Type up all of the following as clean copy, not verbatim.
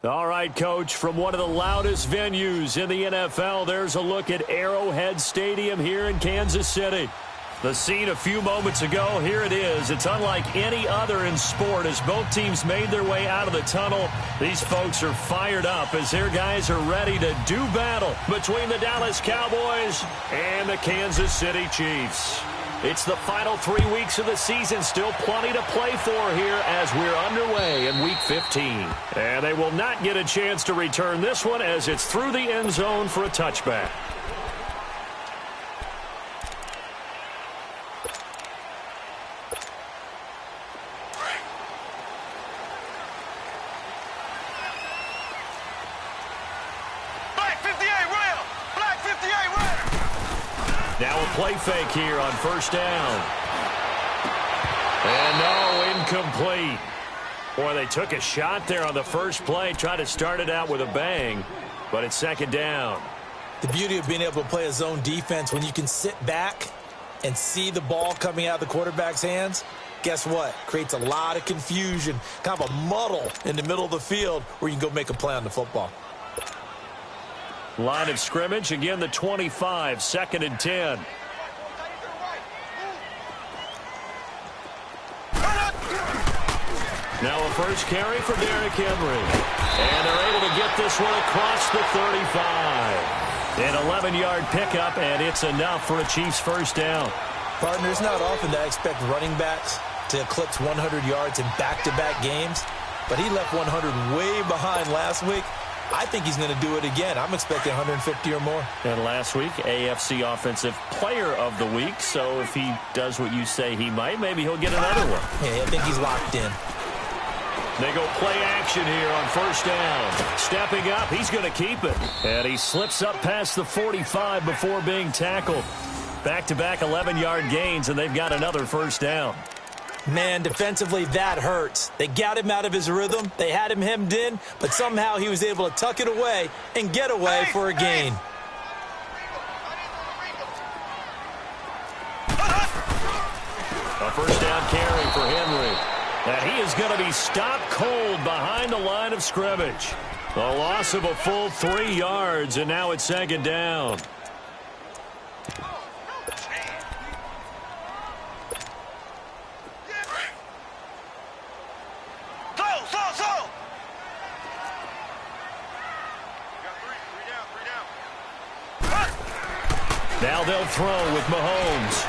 All right, Coach, from one of the loudest venues in the NFL, there's a look at Arrowhead Stadium here in Kansas City. The scene a few moments ago, here it is. It's unlike any other in sport as both teams made their way out of the tunnel. These folks are fired up as their guys are ready to do battle between the Dallas Cowboys and the Kansas City Chiefs. It's the final 3 weeks of the season, still plenty to play for here as we're underway in Week 15. And they will not get a chance to return this one as it's through the end zone for a touchback. Now a play fake here on first down. And no, incomplete. Boy, they took a shot there on the first play, tried to start it out with a bang, but it's second down. The beauty of being able to play a zone defense when you can sit back and see the ball coming out of the quarterback's hands, guess what? Creates a lot of confusion, kind of a muddle in the middle of the field where you can go make a play on the football. Line of scrimmage, again the 25, 2nd and 10. Now a first carry for Derrick Henry. And they're able to get this one across the 35. An 11-yard pickup, and it's enough for a Chiefs first down. Partner, it's not often that I expect running backs to eclipse 100 yards in back-to-back games, but he left 100 way behind last week. I think he's going to do it again. I'm expecting 150 or more. And last week, AFC Offensive Player of the Week. So if he does what you say he might, maybe he'll get another one. Yeah, I think he's locked in. They go play action here on first down. Stepping up, he's going to keep it. And he slips up past the 45 before being tackled. Back-to-back 11-yard gains, and they've got another first down. Man, defensively, that hurts. They got him out of his rhythm. They had him hemmed in, but somehow he was able to tuck it away and get away for a gain. A first down carry for Henry. And he is going to be stopped cold behind the line of scrimmage. A loss of a full 3 yards, and now it's second down. Now they'll throw with Mahomes.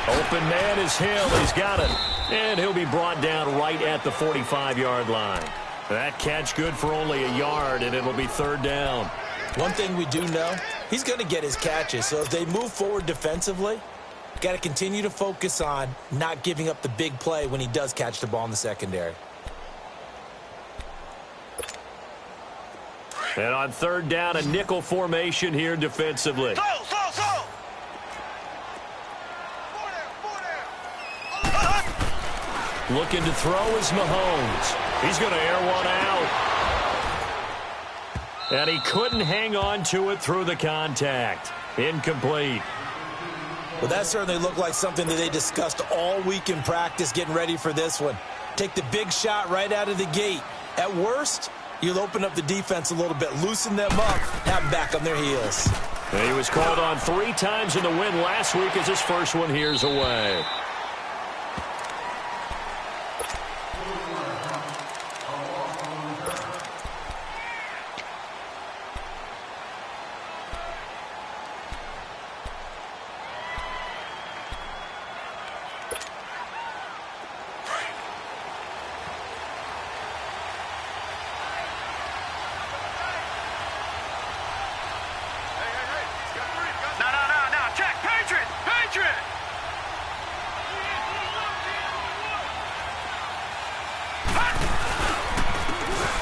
Open man is Hill. He's got it. And he'll be brought down right at the 45-yard line. That catch good for only a yard, and it'll be third down. One thing we do know, he's going to get his catches. So as they move forward defensively, got to continue to focus on not giving up the big play when he does catch the ball in the secondary. And on third down, a nickel formation here defensively. Looking to throw is Mahomes. He's going to air one out. And he couldn't hang on to it through the contact. Incomplete. Well, that certainly looked like something that they discussed all week in practice getting ready for this one. Take the big shot right out of the gate. At worst, you'll open up the defense a little bit, loosen them up, have them back on their heels. And he was called on 3 times in the win last week as his first one here's away.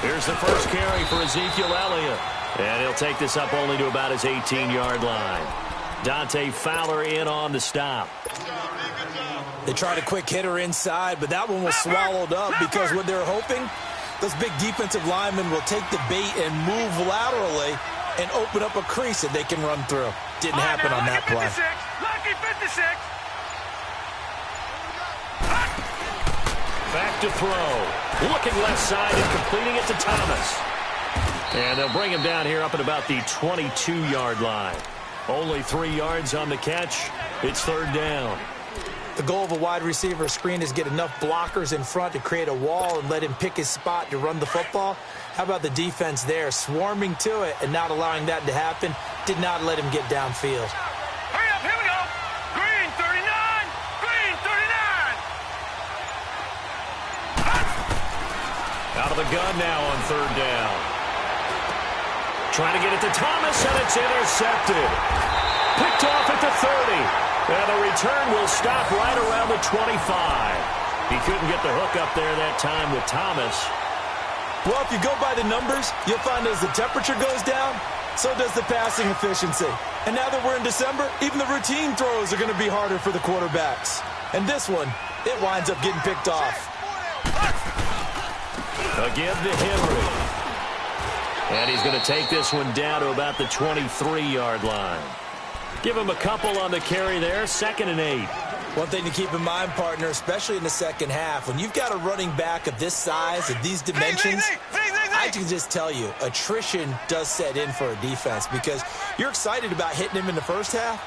Here's the first carry for Ezekiel Elliott. And he'll take this up only to about his 18-yard line. Dante Fowler in on the stop. They tried a quick hitter inside, but that one was swallowed up because what they're hoping, those big defensive linemen will take the bait and move laterally and open up a crease that they can run through. Didn't happen on that play. Lucky 56. Back to throw. Looking left side and completing it to Thomas. And they'll bring him down here up at about the 22-yard line. Only 3 yards on the catch. It's third down. The goal of a wide receiver screen is get enough blockers in front to create a wall and let him pick his spot to run the football. How about the defense there, swarming to it and not allowing that to happen? Did not let him get downfield. Hurry up, here we go. Green 39, green 39. Out of the gun now on third down. Trying to get it to Thomas, and it's intercepted. Picked off at the 30. And the return will stop right around the 25. He couldn't get the hook up there that time with Thomas. Well, if you go by the numbers, you'll find as the temperature goes down, so does the passing efficiency. And now that we're in December, even the routine throws are going to be harder for the quarterbacks. And this one, it winds up getting picked off. Again to Henry. And he's going to take this one down to about the 23-yard line. Give him a couple on the carry there, 2nd and 8. One thing to keep in mind, partner, especially in the second half, when you've got a running back of this size, of these dimensions, I can just tell you, attrition does set in for a defense because you're excited about hitting him in the first half.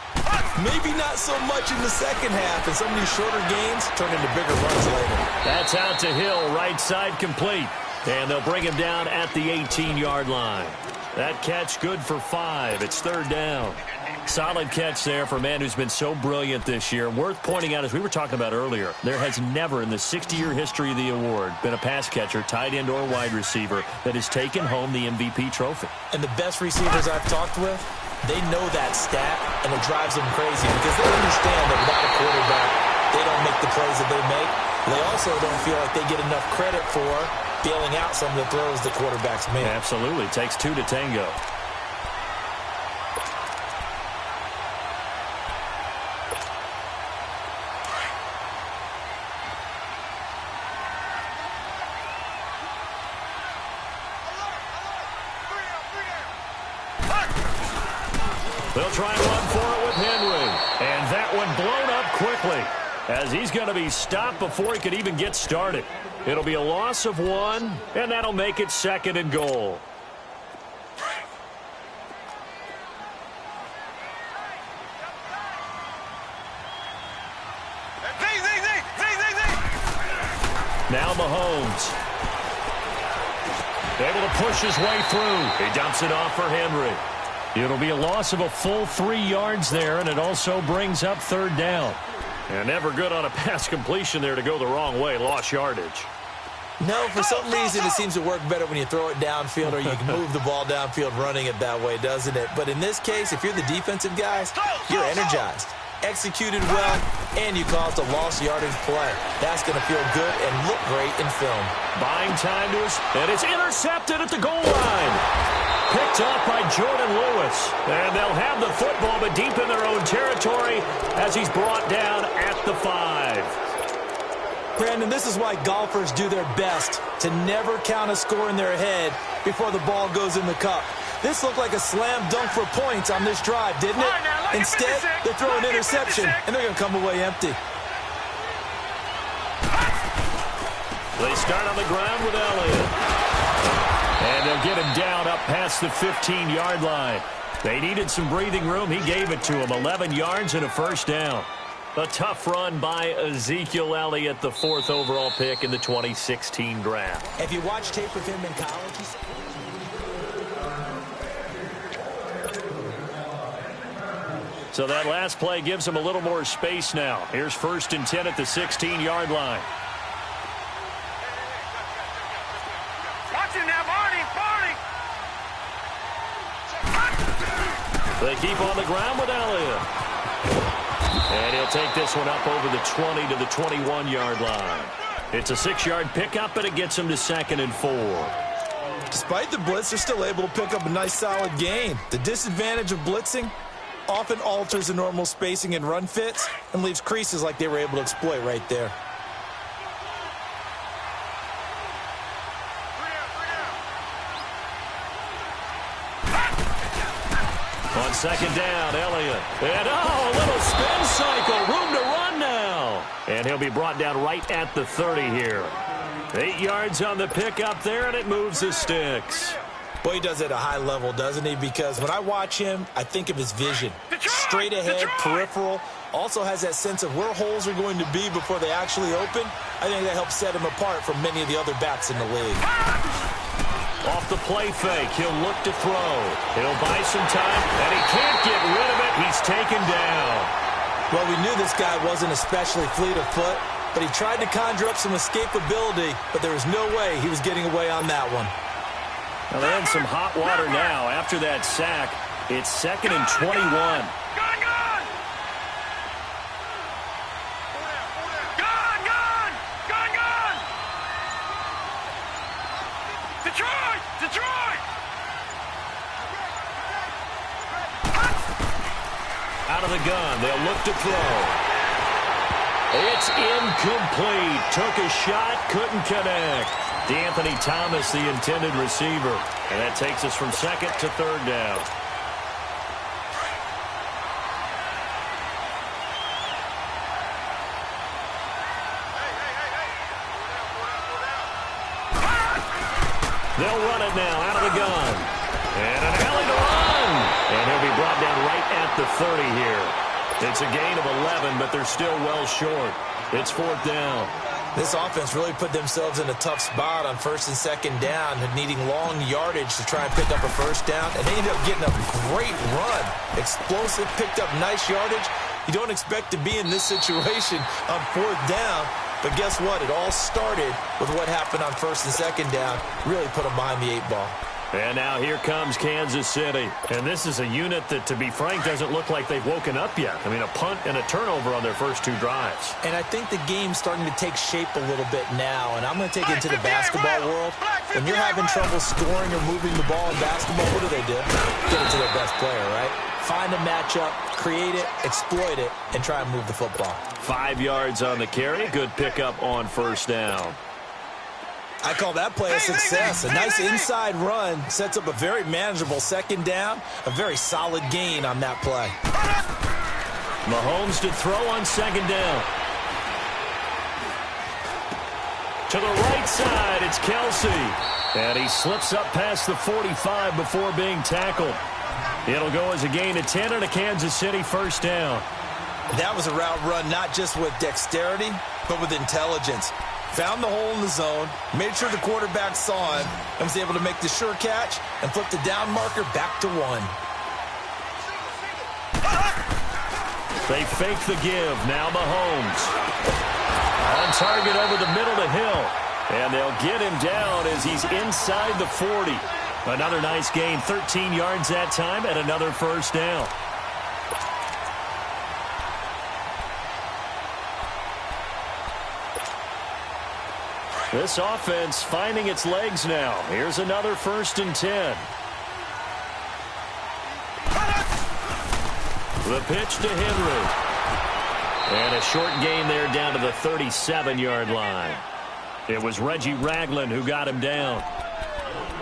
Maybe not so much in the second half, and some of these shorter gains turn into bigger runs later. That's out to Hill, right side complete. And they'll bring him down at the 18-yard line. That catch good for 5. It's third down. Solid catch there for a man who's been so brilliant this year. Worth pointing out, as we were talking about earlier, there has never in the 60-year history of the award been a pass catcher, tight end, or wide receiver that has taken home the MVP trophy. And the best receivers I've talked with, they know that stat, and it drives them crazy because they understand that without a quarterback, they don't make the plays that they make. They also don't feel like they get enough credit for bailing out some of the throws the quarterbacks make. Absolutely. Takes 2 to tango. They'll try and run for it with Henry. And that one blown up quickly as he's going to be stopped before he could even get started. It'll be a loss of 1, and that'll make it 2nd and goal. Now Mahomes. Able to push his way through. He dumps it off for Henry. It'll be a loss of a full 3 yards there, and it also brings up third down. And never good on a pass completion there to go the wrong way. Lost yardage. No, for some reason it seems to work better when you throw it downfield or you can move the ball downfield running it that way, doesn't it? But in this case, if you're the defensive guys, you're energized, executed well, and you caused a lost yardage play. That's going to feel good and look great in film. Buying time to us, and it's intercepted at the goal line. Picked off by Jordan Lewis. And they'll have the football, but deep in their own territory as he's brought down at the 5. Brandon, this is why golfers do their best to never count a score in their head before the ball goes in the cup. This looked like a slam dunk for points on this drive, didn't it? Instead, they throw an interception, and they're going to come away empty. They start on the ground with Elliott. And they'll get him down up past the 15-yard line. They needed some breathing room. He gave it to him. 11 yards and a first down. A tough run by Ezekiel Elliott, the 4th overall pick in the 2016 draft. If you watch tape with him in college, so that last play gives him a little more space now. Here's 1st and 10 at the 16-yard line. Watch him now, Barney. They keep on the ground with Elliott. And he'll take this one up over the 20 to the 21-yard line. It's a 6-yard pickup, but it gets him to 2nd and 4. Despite the blitz, they're still able to pick up a nice, solid gain. The disadvantage of blitzing often alters the normal spacing and run fits and leaves creases like they were able to exploit right there. On 2nd down, Elliott. And, a little spin cycle. Room to run now. And he'll be brought down right at the 30 here. 8 yards on the pickup there, and it moves the sticks. Boy, he does it at a high level, doesn't he? Because when I watch him, I think of his vision. Straight ahead, peripheral. Also has that sense of where holes are going to be before they actually open. I think that helps set him apart from many of the other backs in the league. Off the play fake, he'll look to throw. He'll buy some time, and he can't get rid of it. He's taken down. Well, we knew this guy wasn't especially fleet of foot, but he tried to conjure up some escapability, but there was no way he was getting away on that one. Well, they're in some hot water now after that sack. It's 2nd and 21. Gun! Detroit! Out of the gun, they'll look to throw. It's incomplete. Took a shot, couldn't connect. D'Anthony Thomas, the intended receiver. And that takes us from 2nd to 3rd down. They'll run it now out of the gun. And an alley to run. And he'll be brought down right at the 30 here. It's a gain of 11, but they're still well short. It's 4th down. This offense really put themselves in a tough spot on 1st and 2nd down, needing long yardage to try and pick up a 1st down, and they ended up getting a great run. Explosive, picked up nice yardage. You don't expect to be in this situation on 4th down, but guess what? It all started with what happened on 1st and 2nd down. Really put them behind the 8 ball. And now here comes Kansas City. And this is a unit that, to be frank, doesn't look like they've woken up yet. I mean, a punt and a turnover on their first 2 drives. And I think the game's starting to take shape a little bit now. And I'm going to take it into the basketball world. When you're having trouble scoring or moving the ball in basketball, what do? Get it to their best player, right? Find a matchup, create it, exploit it, and try and move the football. 5 yards on the carry. Good pickup on 1st down. I call that play a success. A nice inside run sets up a very manageable 2nd down. A very solid gain on that play. Mahomes to throw on 2nd down. To the right side, it's Kelsey. And he slips up past the 45 before being tackled. It'll go as a gain of 10 and a Kansas City 1st down. That was a route run not just with dexterity, but with intelligence. Found the hole in the zone, made sure the quarterback saw him, and was able to make the sure catch and flip the down marker back to 1. They fake the give. Now Mahomes. On target over the middle to Hill. And they'll get him down as he's inside the 40. Another nice gain, 13 yards that time, and another 1st down. This offense finding its legs now. Here's another 1st and 10. The pitch to Henry. And a short gain there down to the 37-yard line. It was Reggie Ragland who got him down.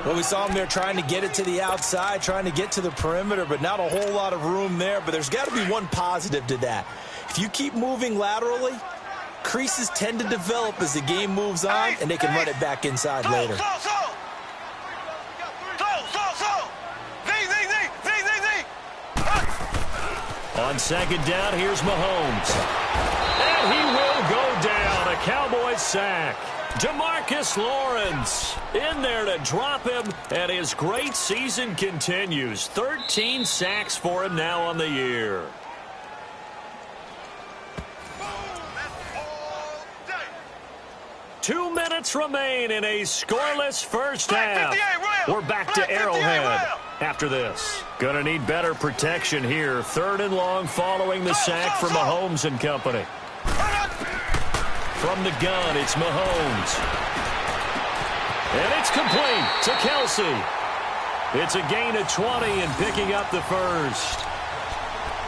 Well, we saw him there trying to get it to the outside, trying to get to the perimeter, but not a whole lot of room there. But there's got to be one positive to that. If you keep moving laterally, creases tend to develop as the game moves on, and they can run it back inside later. On 2nd down, here's Mahomes. And he will go down. A Cowboys sack. DeMarcus Lawrence in there to drop him, and his great season continues. 13 sacks for him now on the year. Two minutes remain in a scoreless first half. We're back to Arrowhead after this. Gonna need better protection here. 3rd and long following the sack for Mahomes and company. From the gun, it's Mahomes. And it's complete to Kelsey. It's a gain of 20 and picking up the 1st.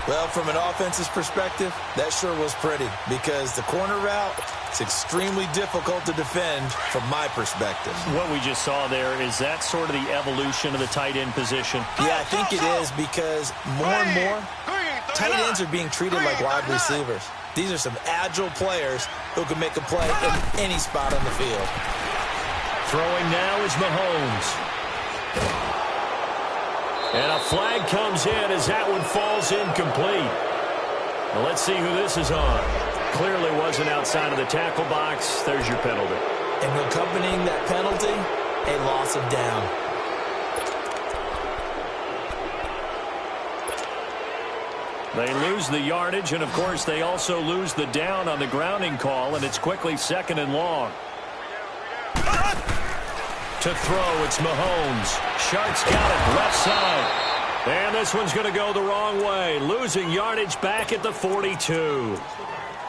Well, from an offense's perspective, that sure was pretty because the corner route is extremely difficult to defend from my perspective. What we just saw there, is that sort of the evolution of the tight end position? Yeah, I think it is because more and more, tight ends are being treated like wide receivers. These are some agile players who can make a play in any spot on the field. Throwing now is Mahomes. And a flag comes in as that one falls incomplete. Now let's see who this is on. Clearly wasn't outside of the tackle box. There's your penalty. And accompanying that penalty, a loss of down. They lose the yardage, and, of course, they also lose the down on the grounding call, and it's quickly 2nd and long. To throw, it's Mahomes. Sharks got it, left side. And this one's going to go the wrong way, losing yardage back at the 42.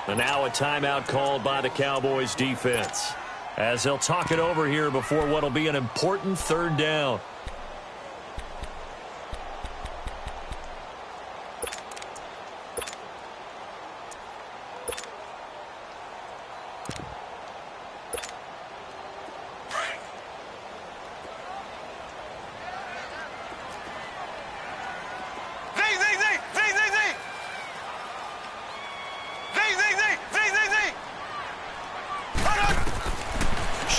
And now a timeout called by the Cowboys defense, as they'll talk it over here before what will be an important 3rd down.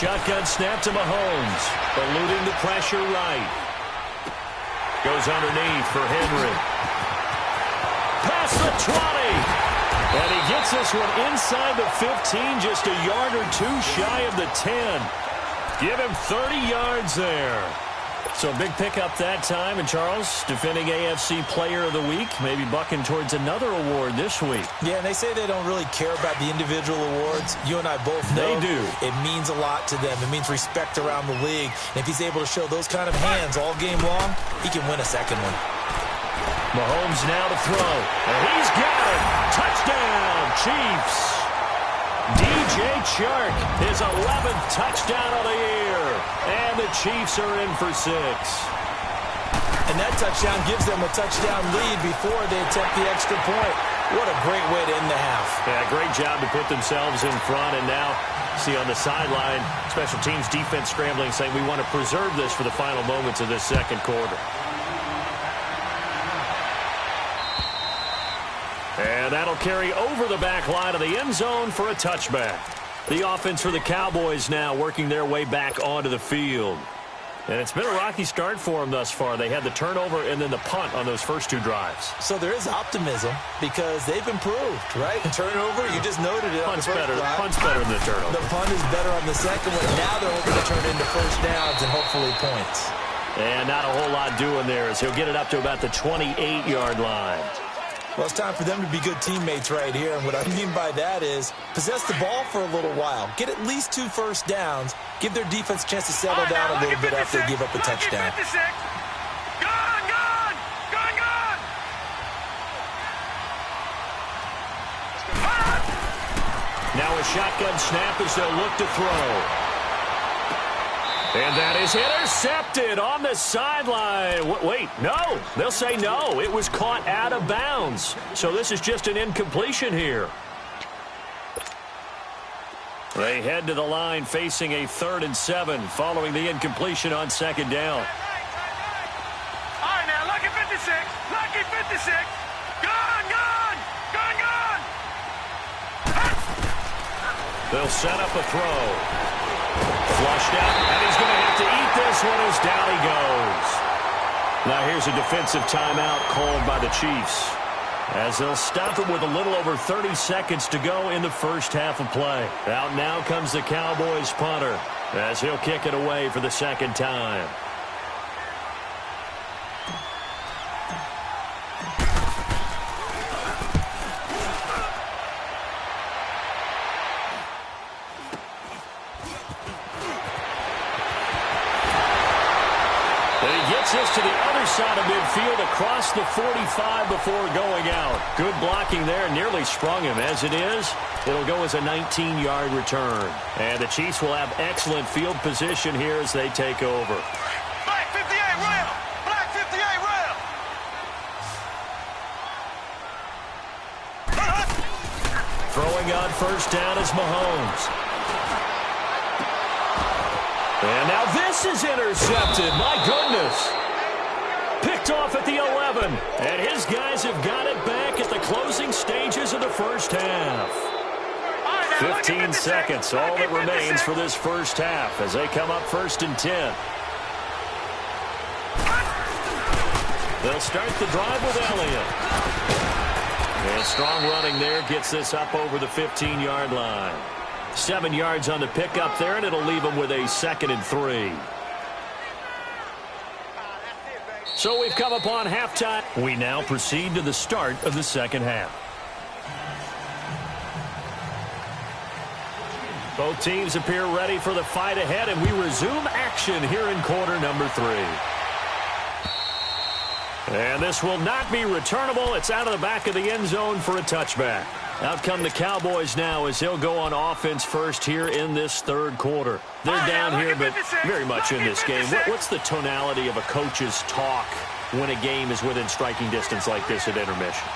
Shotgun snap to Mahomes, eluding the pressure right. Goes underneath for Henry. Past the 20. And he gets this one inside the 15, just a yard or two shy of the 10. Give him 30 yards there. So a big pickup that time. And Charles, defending AFC Player of the Week, maybe bucking towards another award this week. Yeah, and they say they don't really care about the individual awards. You and I both know they do. It means a lot to them. It means respect around the league. And if he's able to show those kind of hands all game long, he can win a second one. Mahomes now to throw. And he's got it. Touchdown, Chiefs. DJ Chark, his 11th touchdown of the year. And the Chiefs are in for 6. And that touchdown gives them a touchdown lead before they attempt the extra point. What a great way to end the half. Yeah, great job to put themselves in front. And now, see on the sideline, special teams defense scrambling, saying we want to preserve this for the final moments of this 2nd quarter. And that'll carry over the back line of the end zone for a touchback. The offense for the Cowboys now working their way back onto the field. And it's been a rocky start for them thus far. They had the turnover and then the punt on those first 2 drives. So there is optimism because they've improved, right? The turnover, you just noted it. Punt's better. Punt's better than the turnover. The punt is better on the second one. Now they're hoping to turn it into first downs and hopefully points. And not a whole lot doing there as he'll get it up to about the 28-yard line. Well, it's time for them to be good teammates right here. And what I mean by that is possess the ball for a little while. Get at least 2 first downs. Give their defense a chance to settle down a little bit after they give up a touchdown. Gone! Now a shotgun snap as they'll look to throw. And that is intercepted on the sideline. Wait, no. They'll say no. It was caught out of bounds. So this is just an incompletion here. They head to the line facing a 3rd and 7 following the incompletion on 2nd down. All right, now, lucky 56. Lucky 56. Gone! They'll set up a throw. Flushed out, and he's going to have to eat this one as down he goes. Now here's a defensive timeout called by the Chiefs, as they'll stop it with a little over 30 seconds to go in the first half of play. Out now comes the Cowboys punter, as he'll kick it away for the 2nd time. This to the other side of midfield across the 45 before going out. Good blocking there, nearly sprung him. As it is, it'll go as a 19-yard return. And the Chiefs will have excellent field position here as they take over. Black 58 rail! Black 58 rail! Throwing on first down is Mahomes. And now this is intercepted. My goodness. Picked off at the 11. And his guys have got it back at the closing stages of the first half. 15 seconds, all that remains for this first half as they come up 1st and 10. They'll start the drive with Elliott. And strong running there gets this up over the 15-yard line. 7 yards on the pickup there, and it'll leave them with a 2nd and 3. So we've come upon halftime. We now proceed to the start of the second half. Both teams appear ready for the fight ahead, and we resume action here in quarter number 3. And this will not be returnable. It's out of the back of the end zone for a touchback. Out come the Cowboys now as they'll go on offense first here in this third quarter. They're down here, but very much in this game. What's the tonality of a coach's talk when a game is within striking distance like this at intermission?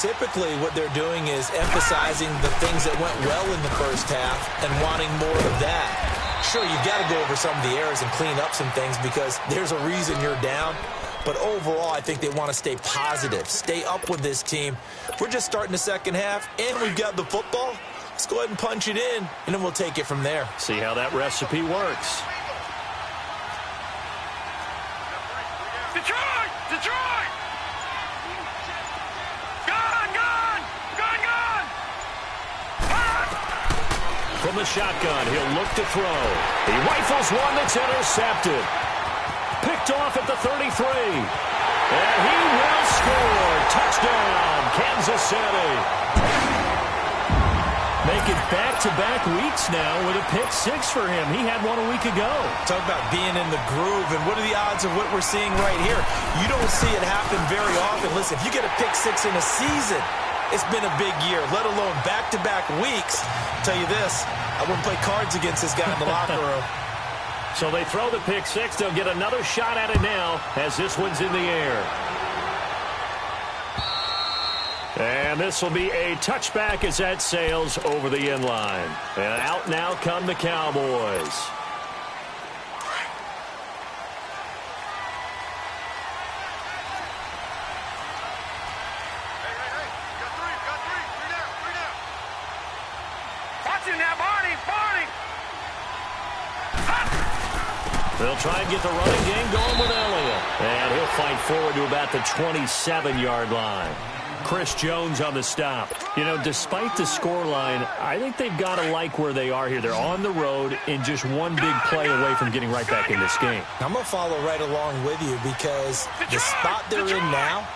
Typically, what they're doing is emphasizing the things that went well in the first half and wanting more of that. Sure, you've got to go over some of the errors and clean up some things because there's a reason you're down. But overall, I think they want to stay positive, stay up with this team. We're just starting the second half, and we've got the football. Let's go ahead and punch it in, and then we'll take it from there. See how that recipe works. Detroit! Detroit! Gone! Gone! Gone! Gone! From the shotgun, he'll look to throw. He rifles one that's intercepted. Picked off at the 33. And he will score. Touchdown, Kansas City. Making back-to-back weeks now with a pick 6 for him. He had one a week ago. Talk about being in the groove, and what are the odds of what we're seeing right here? You don't see it happen very often. Listen, if you get a pick 6 in a season, it's been a big year, let alone back-to-back weeks. I'll tell you this, I wouldn't play cards against this guy in the locker room. So they throw the pick 6. They'll get another shot at it now as this one's in the air. And this will be a touchback as that sails over the end line. And out now come the Cowboys. Watch him now, Barney! Barney! They'll try and get the running game going with Elliott. And he'll fight forward to about the 27-yard line. Chris Jones on the stop. You know, despite the scoreline, I think they've got to like where they are here. They're on the road and just one big play away from getting right back in this game. I'm going to follow right along with you because the spot they're in now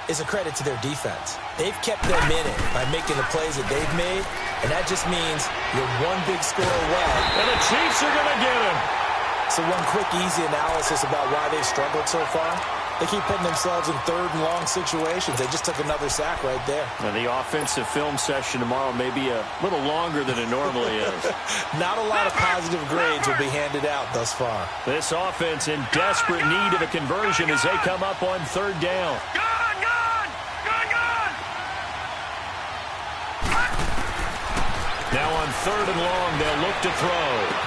is a credit to their defense. They've kept them in it by making the plays that they've made, and that just means you're one big score away. And the Chiefs are going to get him. So one quick, easy analysis about why they've struggled so far. They keep putting themselves in third and long situations. They just took another sack right there. Now, the offensive film session tomorrow may be a little longer than it normally is. Not a lot of positive grades will be handed out thus far. This offense in desperate need of a conversion as they come up on third down. Gone! Gone! Gone! Gone! Now on third and long, they'll look to throw.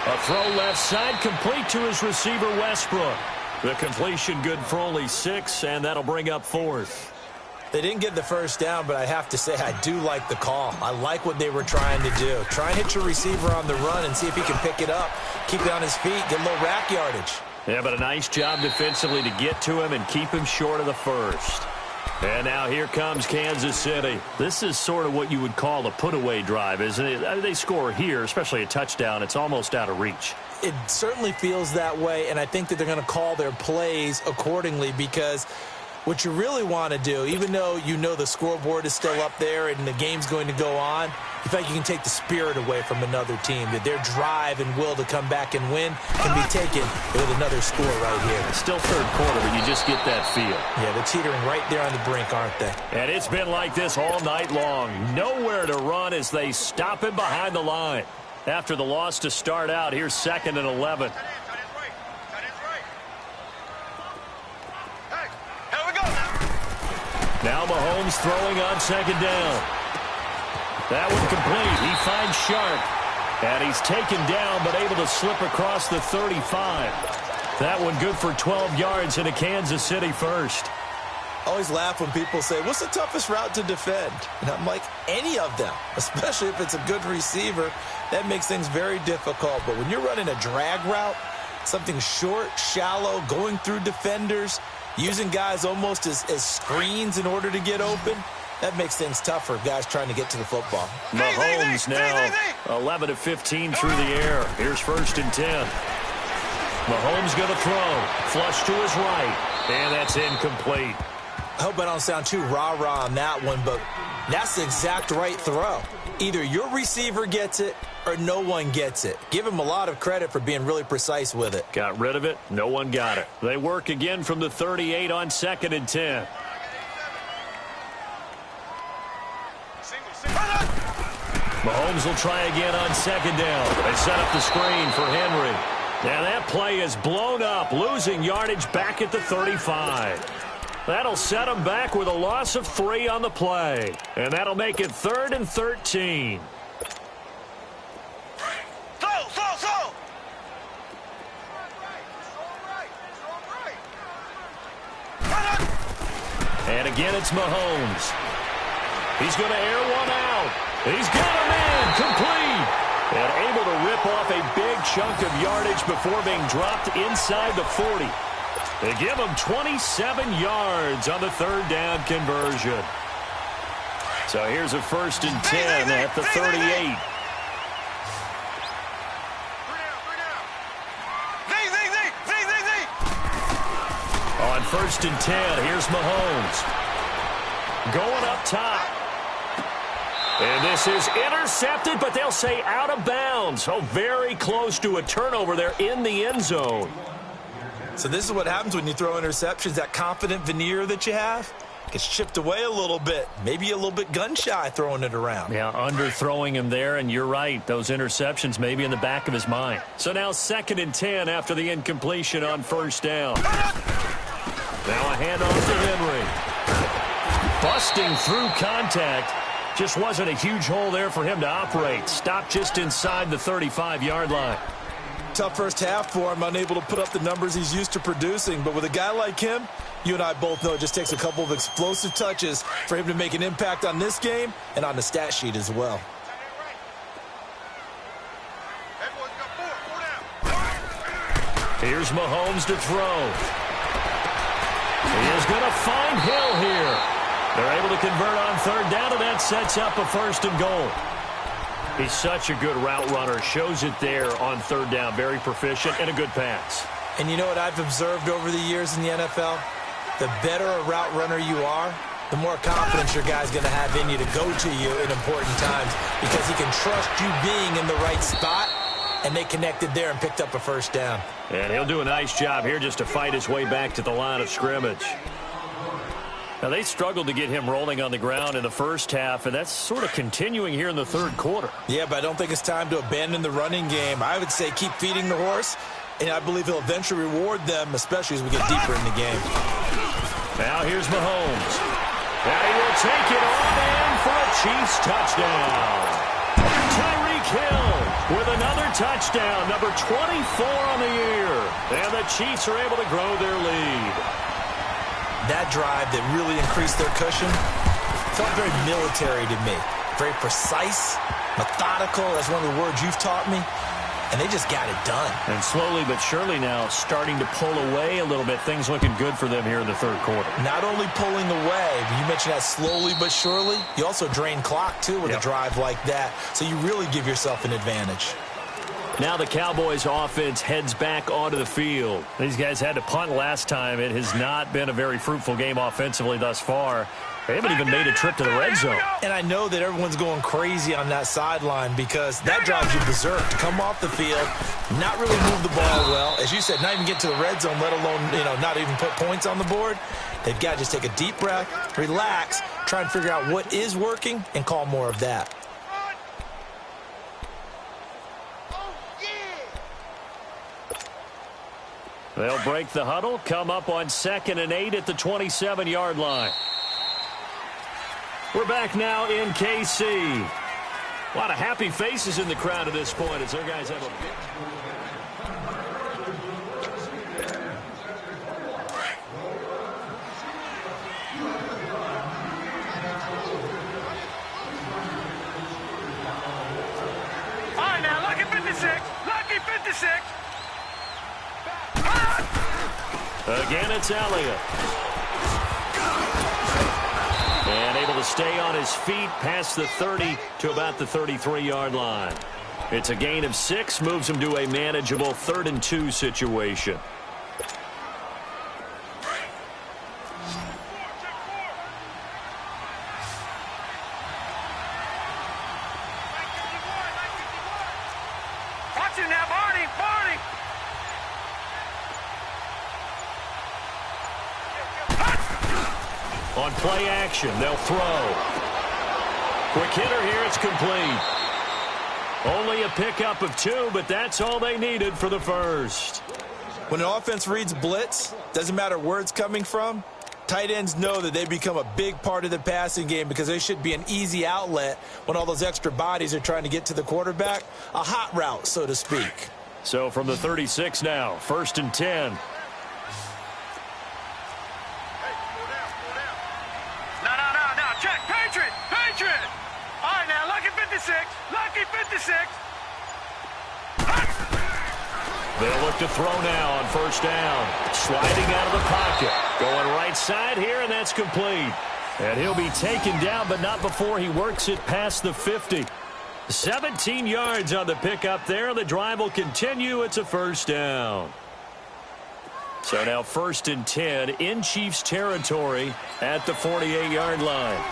A throw left side, complete to his receiver, Westbrook. The completion good for only 6, and that'll bring up fourth. They didn't get the first down, but I have to say I do like the call. I like what they were trying to do. Try and hit your receiver on the run and see if he can pick it up, keep it on his feet, get a little rack yardage. Yeah, but a nice job defensively to get to him and keep him short of the first. And now here comes Kansas City. This is sort of what you would call a put-away drive, isn't it? They score here, especially a touchdown. It's almost out of reach. It certainly feels that way, and I think that they're going to call their plays accordingly because what you really want to do, even though you know the scoreboard is still up there and the game's going to go on, you think you can take the spirit away from another team, that their drive and will to come back and win can be taken with another score right here. Still third quarter, but you just get that feel. Yeah, they're teetering right there on the brink, aren't they? And it's been like this all night long. Nowhere to run as they stop him behind the line. After the loss to start out, here's 2nd and 11. Now Mahomes throwing on 2nd down. That one complete. He finds Sharp. And he's taken down, but able to slip across the 35. That one good for 12 yards and a Kansas City first. I always laugh when people say, what's the toughest route to defend? And I'm like, any of them, especially if it's a good receiver. That makes things very difficult. But when you're running a drag route, something short, shallow, going through defenders, using guys almost as screens in order to get open. That makes things tough for guys trying to get to the football. Mahomes now 11 of 15 through the air. Here's 1st and 10. Mahomes going to throw. Flush to his right. And that's incomplete. I hope I don't sound too rah-rah on that one, but that's the exact right throw. Either your receiver gets it or no one gets it. Give him a lot of credit for being really precise with it. Got rid of it. No one got it. They work again from the 38 on 2nd and 10. Mahomes will try again on 2nd down. They set up the screen for Henry. Now that play is blown up, losing yardage back at the 35. That'll set them back with a loss of 3 on the play. And that'll make it 3rd and 13. And again, it's Mahomes. He's going to air one out. He's got him in, complete. And able to rip off a big chunk of yardage before being dropped inside the 40. They give him 27 yards on the 3rd down conversion. So here's a 1st and 10 at the 38. On 1st and 10, here's Mahomes. Going up top. And this is intercepted, but they'll say out of bounds. So very close to a turnover there in the end zone. So this is what happens when you throw interceptions. That confident veneer that you have gets chipped away a little bit. Maybe a little bit gun-shy throwing it around. Yeah, underthrowing him there, and you're right. Those interceptions maybe in the back of his mind. So now 2nd and 10 after the incompletion on 1st down. Now a handoff to Henry. Busting through contact. Just wasn't a huge hole there for him to operate. Stopped just inside the 35-yard line. Tough first half for him, unable to put up the numbers he's used to producing. But with a guy like him, you and I both know it just takes a couple of explosive touches for him to make an impact on this game and on the stat sheet as well. Here's Mahomes to throw. He is going to find Hill here. They're able to convert on 3rd down, and that sets up a 1st and goal. He's such a good route runner. Shows it there on 3rd down. Very proficient and a good pass. And you know what I've observed over the years in the NFL? The better a route runner you are, the more confidence your guy's going to have in you to go to you in important times because he can trust you being in the right spot, and they connected there and picked up a 1st down. And he'll do a nice job here just to fight his way back to the line of scrimmage. Now, they struggled to get him rolling on the ground in the first half, and that's sort of continuing here in the 3rd quarter. Yeah, but I don't think it's time to abandon the running game. I would say keep feeding the horse, and I believe he'll eventually reward them, especially as we get deeper in the game. Now here's Mahomes. And he will take it on in for a Chiefs touchdown. Tyreek Hill with another touchdown, number 24 on the year. And the Chiefs are able to grow their lead. That drive that really increased their cushion felt very military to me. Very precise, methodical. That's one of the words you've taught me. And they just got it done. And slowly but surely now starting to pull away a little bit. Things looking good for them here in the 3rd quarter. Not only pulling away, but you mentioned that slowly but surely. You also drain clock, too, with a drive like that. So you really give yourself an advantage. Now the Cowboys offense heads back onto the field. These guys had to punt last time. It has not been a very fruitful game offensively thus far. They haven't even made a trip to the red zone. And I know that everyone's going crazy on that sideline because that drives you berserk to come off the field, not really move the ball well. As you said, not even get to the red zone, let alone, not even put points on the board. They've got to just take a deep breath, relax, try and figure out what is working, and call more of that. They'll break the huddle, come up on 2nd and 8 at the 27-yard line. We're back now in KC. A lot of happy faces in the crowd at this point as their guys have a big... All right, now, lucky 56. Lucky 56. Again, it's Elliott. And able to stay on his feet past the 30 to about the 33-yard line. It's a gain of 6, moves him to a manageable 3rd and 2 situation. Watch him now, Barney! Barney! On play action, they'll throw. Quick hitter here, it's complete. Only a pickup of 2, but that's all they needed for the first. When an offense reads blitz, doesn't matter where it's coming from, tight ends know that they become a big part of the passing game because they should be an easy outlet when all those extra bodies are trying to get to the quarterback. A hot route, so to speak. So from the 36 now, 1st and 10. No, check, Patriot! Patriot! All right, now, lucky 56, lucky 56. They'll look to throw now on 1st down. Sliding out of the pocket. Going right side here, and that's complete. And he'll be taken down, but not before he works it past the 50. 17 yards on the pickup there. The drive will continue. It's a 1st down. So now 1st and 10 in Chiefs territory at the 48-yard line.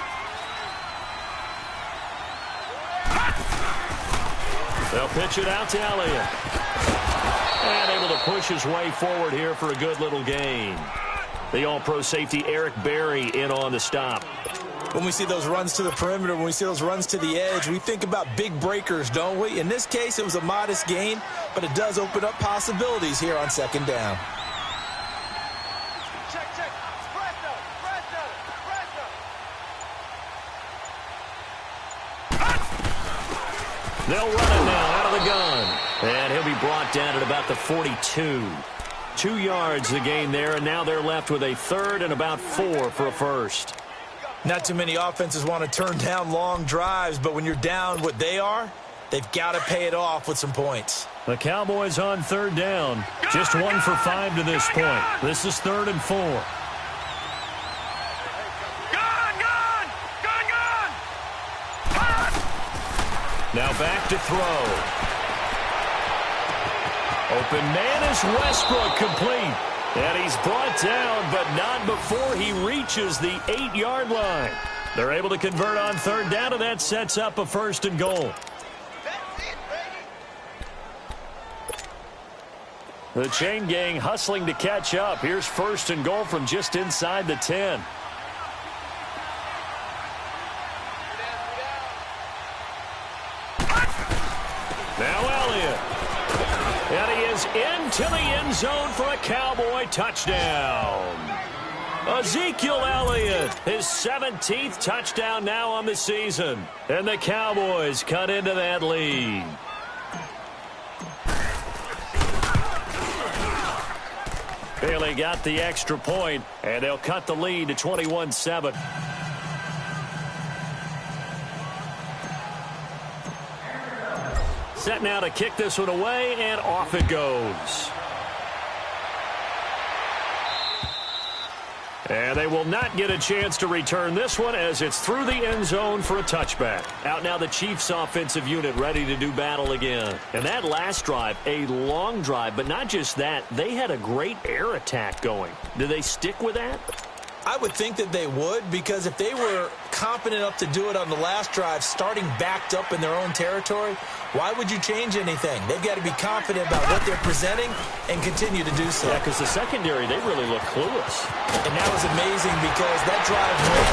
They'll pitch it out to Elliott. And able to push his way forward here for a good little gain. The all-pro safety Eric Berry in on the stop. When we see those runs to the perimeter, when we see those runs to the edge, we think about big breakers, don't we? In this case, it was a modest gain, but it does open up possibilities here on 2nd down. Check. Fresno. They'll run it now out of the gun. And he'll be brought down at about the 42. 2 yards the gain there, and now they're left with a 3rd and about 4 for a 1st. Not too many offenses want to turn down long drives, but when you're down what they are, they've got to pay it off with some points. The Cowboys on 3rd down. Just 1 for 5 to this point. This is 3rd and 4. Gun! Now back to throw. Open man is Westbrook, complete. And he's brought down, but not before he reaches the 8-yard line. They're able to convert on 3rd down, and that sets up a 1st and goal. The chain gang hustling to catch up. Here's 1st and goal from just inside the 10. Now Elliott. And he is into the end zone for a Cowboy touchdown. Ezekiel Elliott, his 17th touchdown now on the season. And the Cowboys cut into that lead. Bailey got the extra point, and they'll cut the lead to 21-7. Set now to kick this one away, and off it goes. And they will not get a chance to return this one as it's through the end zone for a touchback. Out now the Chiefs offensive unit ready to do battle again. And that last drive, a long drive, but not just that, they had a great air attack going. Do they stick with that? I would think that they would, because if they were confident enough to do it on the last drive, starting backed up in their own territory, why would you change anything? They've got to be confident about what they're presenting and continue to do so. Yeah, because the secondary, they really look clueless. And that was amazing because that drive went,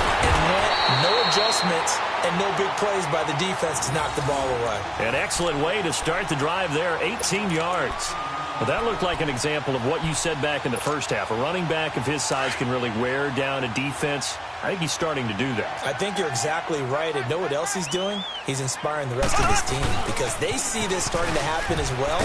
no adjustments, and no big plays by the defense to knock the ball away. An excellent way to start the drive there, 18 yards. Well, that looked like an example of what you said back in the first half. A running back of his size can really wear down a defense. I think he's starting to do that. I think you're exactly right. And know what else he's doing? He's inspiring the rest of his team because they see this starting to happen as well.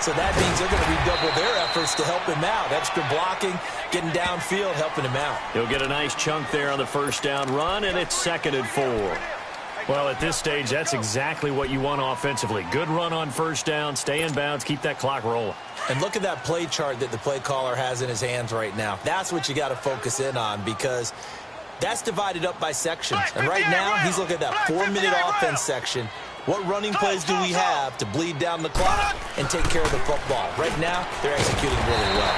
So that means they're going to redouble their efforts to help him out. Extra blocking, getting downfield, helping him out. He'll get a nice chunk there on the first down run, and it's 2nd and 4. Well, at this stage, that's exactly what you want offensively. Good run on first down, stay in bounds, keep that clock rolling. And look at that play chart that the play caller has in his hands right now. That's what you got to focus in on, because that's divided up by sections. And right now, he's looking at that 4-minute offense section. What running plays do we have to bleed down the clock and take care of the football? Right now, they're executing really well.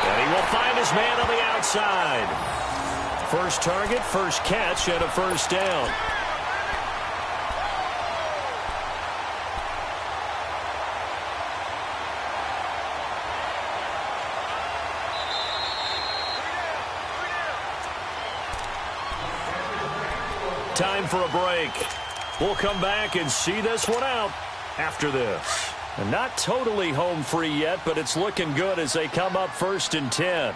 And he will find his man on the outside. First target, first catch, and a first down. Time for a break. We'll come back and see this one out after this. And not totally home free yet, but it's looking good as they come up 1st and 10.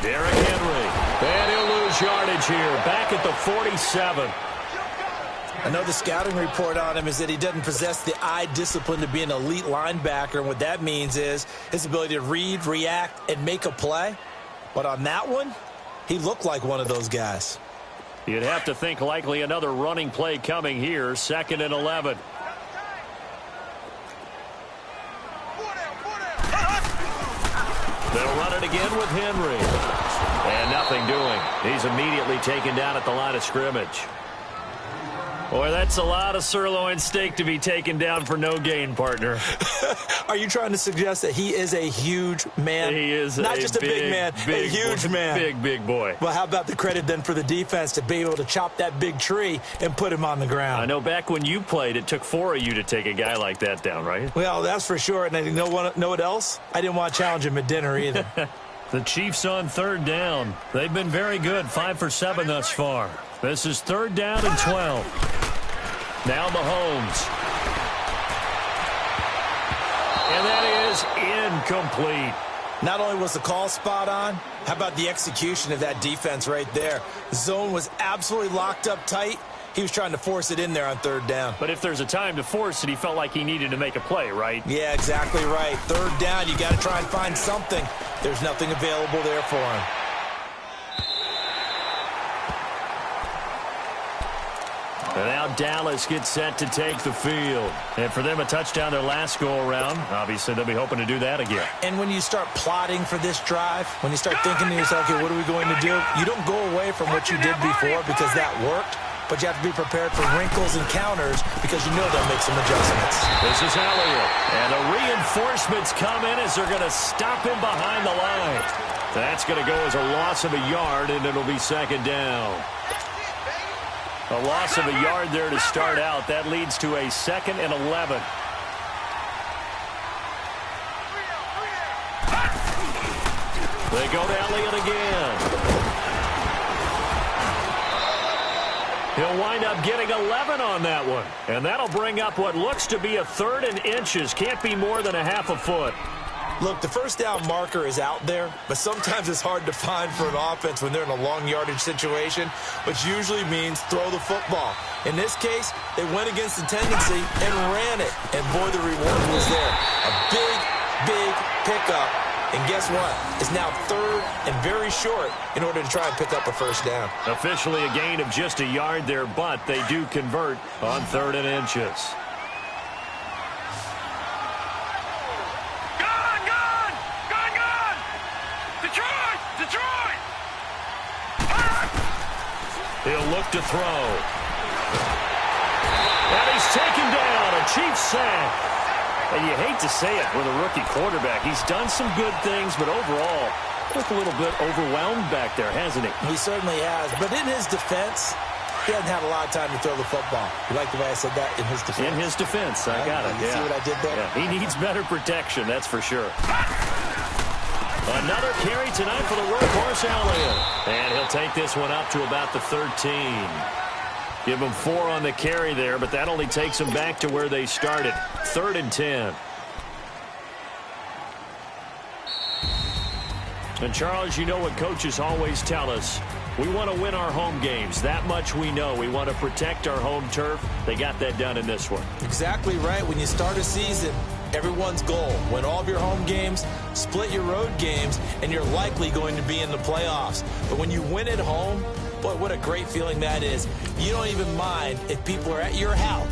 Derrick Henry. And he'll lose yardage here. Back at the 47. I know the scouting report on him is that he doesn't possess the eye discipline to be an elite linebacker. And what that means is his ability to read, react, and make a play. But on that one, he looked like one of those guys. You'd have to think likely another running play coming here. 2nd and 11. They'll run it again with Henry. And nothing doing. He's immediately taken down at the line of scrimmage. Boy, that's a lot of sirloin steak to be taken down for no gain, partner. Are you trying to suggest that he is a huge man? He is not just a big man, a huge man. Big boy. Well, how about the credit then for the defense to be able to chop that big tree and put him on the ground? I know back when you played, it took 4 of you to take a guy like that down, right? Well, that's for sure. And you know what else? I didn't want to challenge him at dinner either. The Chiefs on 3rd down. They've been very good, 5 for 7 thus far. This is 3rd down and 12. Now Mahomes. And that is incomplete. Not only was the call spot on, how about the execution of that defense right there? The zone was absolutely locked up tight. He was trying to force it in there on 3rd down. But if there's a time to force it, he felt like he needed to make a play, right? Yeah, exactly right. 3rd down, you got to try and find something. There's nothing available there for him. And now Dallas gets set to take the field. And for them, a touchdown their last go-around. Obviously, they'll be hoping to do that again. And when you start plotting for this drive, when you start thinking to yourself, okay, what are we going to do? You don't go away from what you did before because that worked. But you have to be prepared for wrinkles and counters because you know they'll make some adjustments. This is Elliott. And the reinforcements come in as they're going to stop him behind the line. That's going to go as a loss of a yard, and it'll be 2nd down. A loss of a yard there to start out. That leads to a 2nd and 11. They go to Elliott again. He'll wind up getting 11 on that one. And that'll bring up what looks to be a 3rd and inches. Can't be more than a half a foot. Look, the first down marker is out there, but sometimes it's hard to find for an offense when they're in a long yardage situation, which usually means throw the football. In this case, they went against the tendency and ran it. And boy, the reward was there. A big pickup. And guess what? It's now 3rd and very short in order to try and pick up a first down. Officially a gain of just a yard there, but they do convert on 3rd and inches. Detroit! He'll look to throw. And he's taken down. A Chiefs sack. And you hate to say it with a rookie quarterback. He's done some good things, but overall, looked a little bit overwhelmed back there, hasn't he? He certainly has. But in his defense, he hasn't had a lot of time to throw the football. You like the way I said that? In his defense. In his defense. I got it. You see what I did there? Yeah, he needs better protection, that's for sure. Another carry tonight for the workhorse Elliott. And he'll take this one up to about the 13. Give him 4 on the carry there, but that only takes them back to where they started. 3rd and 10. And Charles, you know what coaches always tell us. We want to win our home games. That much we know. We want to protect our home turf. They got that done in this one. Exactly right. When you start a season, everyone's goal, win all of your home games, split your road games, and you're likely going to be in the playoffs. But when you win at home, Boy, what a great feeling that is. You don't even mind if people are at your house